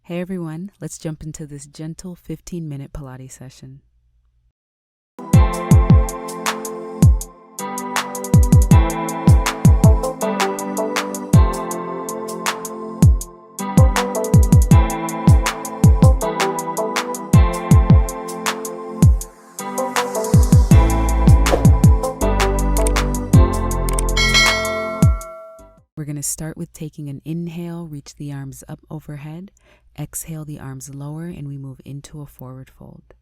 Hey everyone, let's jump into this gentle 15-minute Pilates session. We're going to start with taking an inhale, reach the arms up overhead, exhale the arms lower, and we move into a forward fold.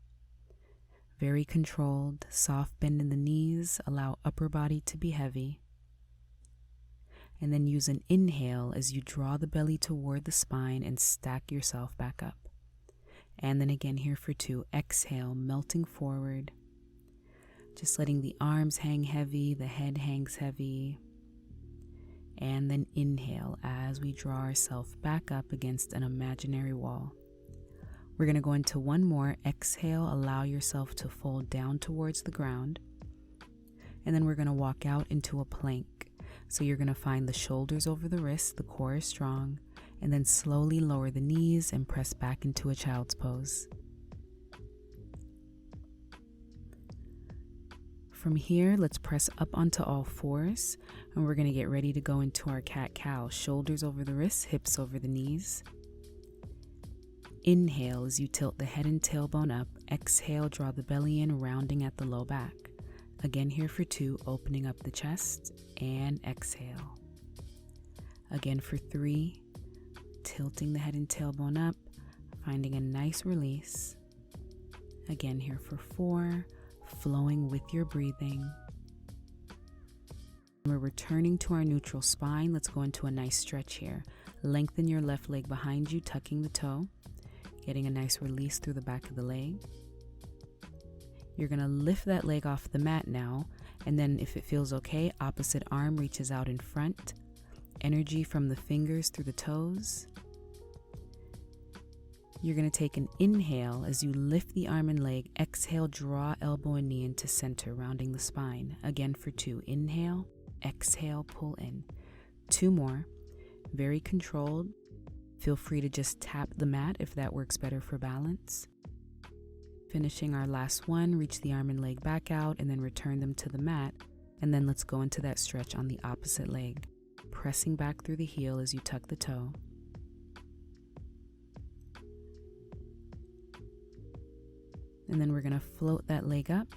Very controlled, soft bend in the knees, allow upper body to be heavy. And then use an inhale as you draw the belly toward the spine and stack yourself back up. And then again here for 2, exhale, melting forward. Just letting the arms hang heavy, the head hangs heavy. And then inhale as we draw ourselves back up against an imaginary wall. We're going to go into one more. Exhale, allow yourself to fold down towards the ground. And then we're going to walk out into a plank. So you're going to find the shoulders over the wrists, the core is strong, and then slowly lower the knees and press back into a child's pose. From here, let's press up onto all fours, and we're going to get ready to go into our cat-cow. Shoulders over the wrists, hips over the knees. Inhale as you tilt the head and tailbone up. Exhale, draw the belly in, rounding at the low back. Again here for 2, opening up the chest, and exhale. Again for 3, tilting the head and tailbone up, finding a nice release. Again here for 4, flowing with your breathing. We're returning to our neutral spine. Let's go into a nice stretch here. Lengthen your left leg behind you, tucking the toe, getting a nice release through the back of the leg. You're going to lift that leg off the mat now, and then if it feels okay, opposite arm reaches out in front. Energy from the fingers through the toes. You're going to take an inhale as you lift the arm and leg. Exhale, draw elbow and knee into center, rounding the spine. Again for 2. Inhale, exhale, pull in. 2 more. Very controlled. Feel free to just tap the mat if that works better for balance. Finishing our last one, reach the arm and leg back out and then return them to the mat. And then let's go into that stretch on the opposite leg. Pressing back through the heel as you tuck the toe. And then we're going to float that leg up,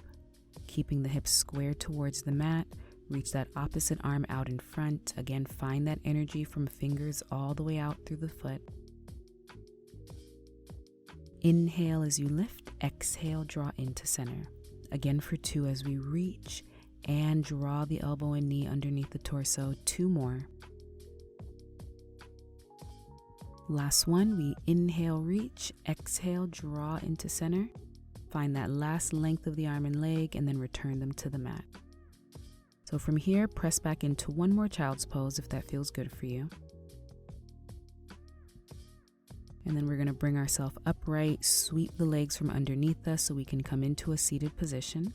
keeping the hips square towards the mat. Reach that opposite arm out in front. Again, find that energy from fingers all the way out through the foot. Inhale as you lift. Exhale, draw into center. Again for 2 as we reach and draw the elbow and knee underneath the torso. 2 more. Last one, we inhale, reach. Exhale, draw into center. Find that last length of the arm and leg and then return them to the mat. So from here, press back into one more child's pose if that feels good for you. And then we're going to bring ourselves upright, sweep the legs from underneath us so we can come into a seated position.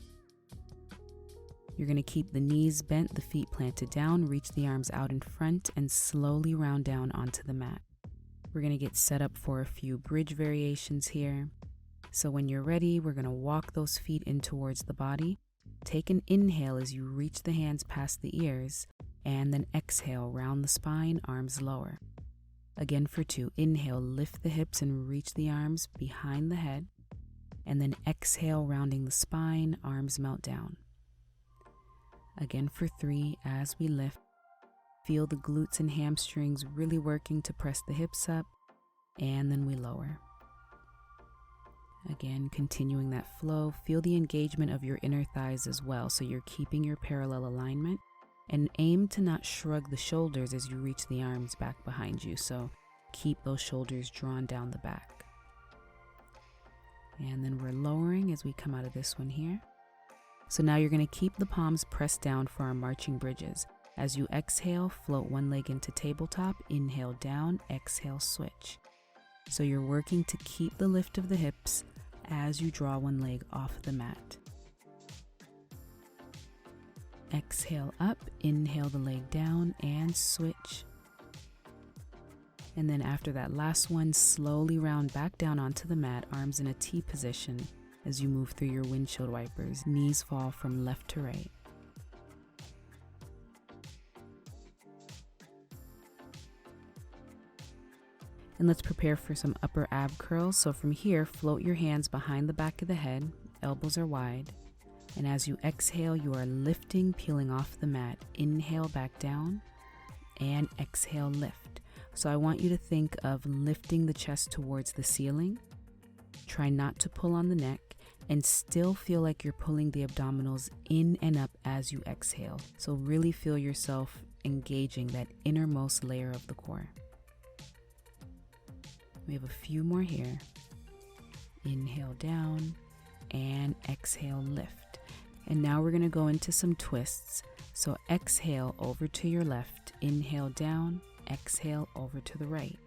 You're going to keep the knees bent, the feet planted down, reach the arms out in front, and slowly round down onto the mat. We're going to get set up for a few bridge variations here. So when you're ready, we're going to walk those feet in towards the body. Take an inhale as you reach the hands past the ears, and then exhale, round the spine, arms lower. Again for 2, inhale, lift the hips and reach the arms behind the head, and then exhale, rounding the spine, arms melt down. Again for 3, as we lift, feel the glutes and hamstrings really working to press the hips up, and then we lower. Again, continuing that flow, feel the engagement of your inner thighs as well, so you're keeping your parallel alignment, and aim to not shrug the shoulders as you reach the arms back behind you, so keep those shoulders drawn down the back. And then we're lowering as we come out of this one here. So now you're going to keep the palms pressed down for our marching bridges. As you exhale, float one leg into tabletop, inhale down, exhale, switch. So you're working to keep the lift of the hips as you draw one leg off the mat. Exhale up, inhale the leg down and switch. And then after that last one, slowly round back down onto the mat, arms in a T position. As you move through your windshield wipers, knees fall from left to right. And let's prepare for some upper ab curls. So from here, float your hands behind the back of the head, elbows are wide. And as you exhale, you are lifting, peeling off the mat. Inhale back down and exhale, lift. So I want you to think of lifting the chest towards the ceiling. Try not to pull on the neck and still feel like you're pulling the abdominals in and up as you exhale. So really feel yourself engaging that innermost layer of the core. We have a few more here. Inhale down and exhale, lift. And now we're going to go into some twists. So exhale over to your left, inhale down, exhale over to the right.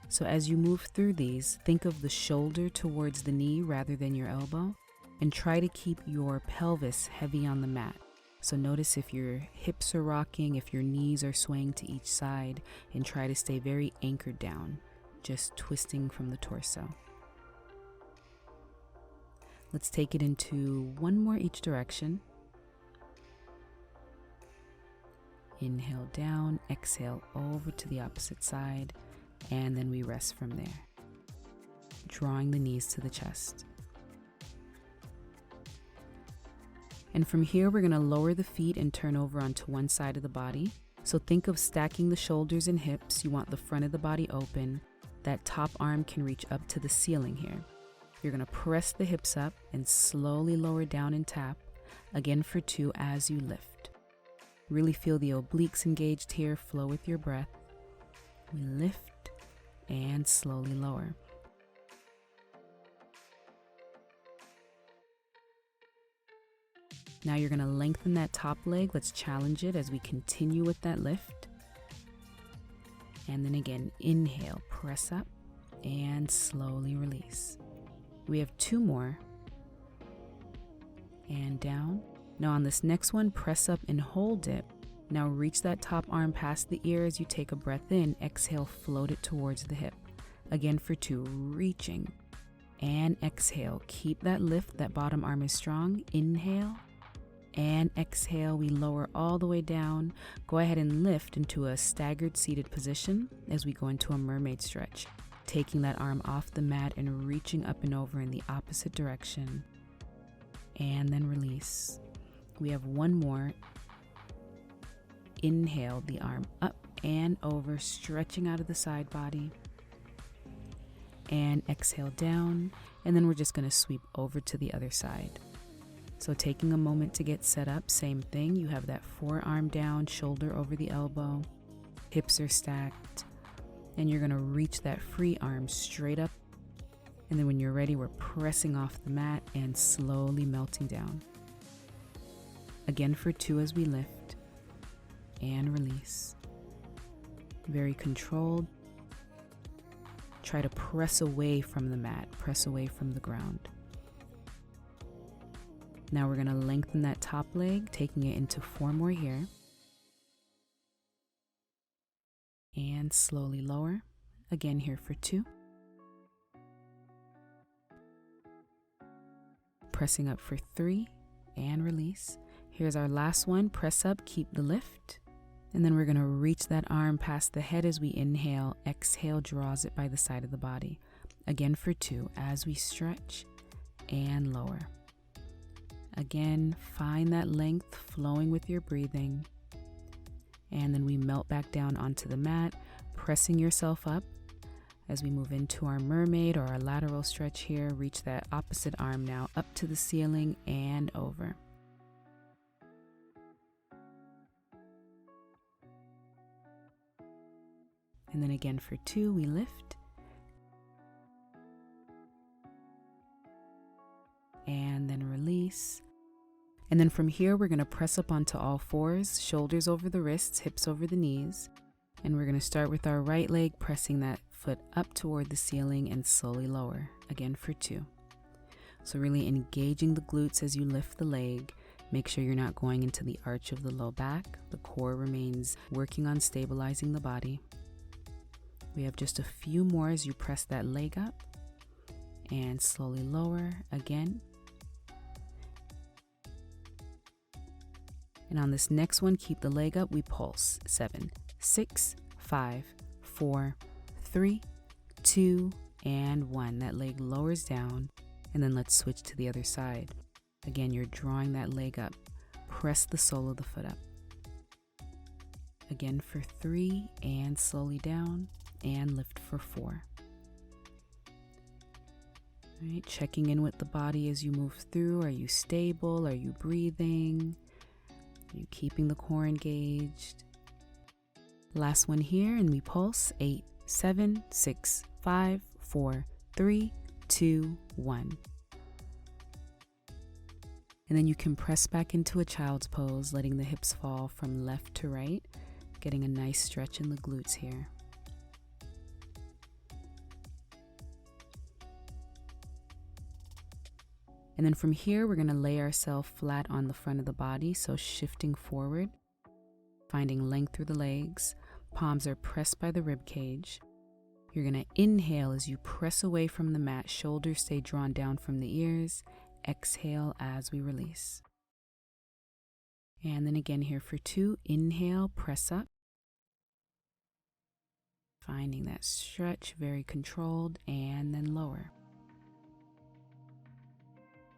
So as you move through these, think of the shoulder towards the knee rather than your elbow, and try to keep your pelvis heavy on the mat. So notice if your hips are rocking, if your knees are swaying to each side, and try to stay very anchored down, just twisting from the torso. Let's take it into one more each direction. Inhale down, exhale over to the opposite side, and then we rest from there, drawing the knees to the chest. And from here, we're going to lower the feet and turn over onto one side of the body. So think of stacking the shoulders and hips. You want the front of the body open. That top arm can reach up to the ceiling here. You're going to press the hips up and slowly lower down and tap, again for 2 as you lift. Really feel the obliques engaged here, flow with your breath. We lift and slowly lower. Now you're going to lengthen that top leg. Let's challenge it as we continue with that lift. And then again, inhale, press up and slowly release. We have 2 more. And down. Now on this next one, press up and hold it. Now reach that top arm past the ear as you take a breath in. Exhale, float it towards the hip. Again for 2, reaching. And exhale, keep that lift. That bottom arm is strong. Inhale. And exhale, we lower all the way down. Go ahead and lift into a staggered seated position as we go into a mermaid stretch. Taking that arm off the mat and reaching up and over in the opposite direction. And then release. We have 1 more. Inhale the arm up and over, stretching out of the side body. And exhale down. And then we're just going to sweep over to the other side. So taking a moment to get set up, same thing. You have that forearm down, shoulder over the elbow, hips are stacked, and you're gonna reach that free arm straight up. And then when you're ready, we're pressing off the mat and slowly melting down. Again for 2 as we lift and release. Very controlled. Try to press away from the mat, press away from the ground. Now we're going to lengthen that top leg, taking it into 4 more here. And slowly lower. Again here for 2. Pressing up for 3 and release. Here's our last one. Press up, keep the lift. And then we're going to reach that arm past the head as we inhale. Exhale, draws it by the side of the body. Again for 2 as we stretch and lower. Again, find that length flowing with your breathing. And then we melt back down onto the mat, pressing yourself up as we move into our mermaid or our lateral stretch here. Reach that opposite arm now up to the ceiling and over. And then again for 2, we lift. And then release. And then from here, we're going to press up onto all 4s, shoulders over the wrists, hips over the knees. And we're going to start with our right leg, pressing that foot up toward the ceiling and slowly lower. Again for 2. So really engaging the glutes as you lift the leg. Make sure you're not going into the arch of the low back. The core remains working on stabilizing the body. We have just a few more as you press that leg up and slowly lower again. And on this next one, keep the leg up, we pulse. 7, 6, 5, 4, 3, 2, and 1. That leg lowers down, and then let's switch to the other side. Again, you're drawing that leg up. Press the sole of the foot up. Again for 3, and slowly down, and lift for 4. All right, checking in with the body as you move through. Are you stable? Are you breathing? Are you keeping the core engaged? Last one here, and we pulse. 8, 7, 6, 5, 4, 3, 2, 1. And then you can press back into a child's pose, letting the hips fall from left to right, getting a nice stretch in the glutes here. And then from here, we're going to lay ourselves flat on the front of the body, so shifting forward, finding length through the legs. Palms are pressed by the rib cage. You're going to inhale as you press away from the mat, shoulders stay drawn down from the ears. Exhale as we release. And then again here for 2, inhale, press up. Finding that stretch, very controlled, and then lower.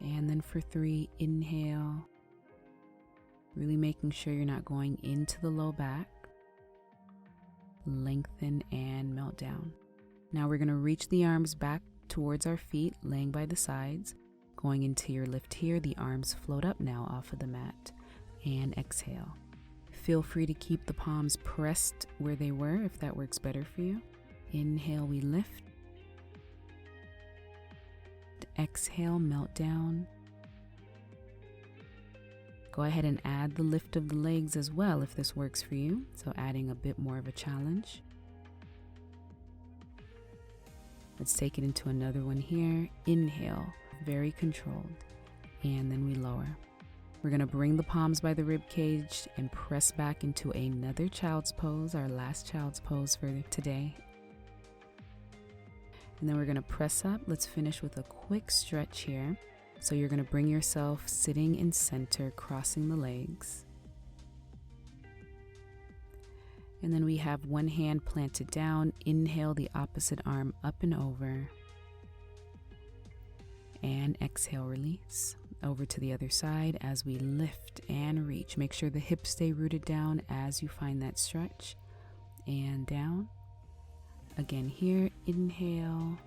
And then for 3, inhale, really making sure you're not going into the low back. Lengthen and melt down. Now we're going to reach the arms back towards our feet, laying by the sides. Going into your lift here, the arms float up now off of the mat. And exhale. Feel free to keep the palms pressed where they were if that works better for you. Inhale, we lift. Exhale, melt down. Go ahead and add the lift of the legs as well if this works for you, so adding a bit more of a challenge. Let's take it into another one here. Inhale, very controlled, and then we lower. We're going to bring the palms by the rib cage and press back into another child's pose, our last child's pose for today. And then we're going to press up. Let's finish with a quick stretch here. So you're going to bring yourself sitting in center, crossing the legs. And then we have one hand planted down. Inhale the opposite arm up and over. And exhale, release. Over to the other side as we lift and reach. Make sure the hips stay rooted down as you find that stretch. And down. Again here, inhale,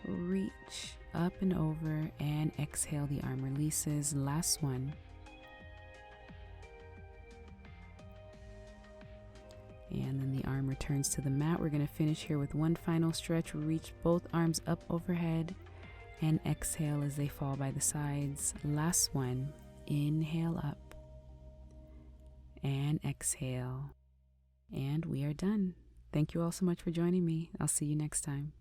reach, up and over, and exhale, the arm releases. Last one. And then the arm returns to the mat. We're going to finish here with one final stretch. Reach both arms up overhead and exhale as they fall by the sides. Last one. Inhale up and exhale. And we are done. Thank you all so much for joining me. I'll see you next time.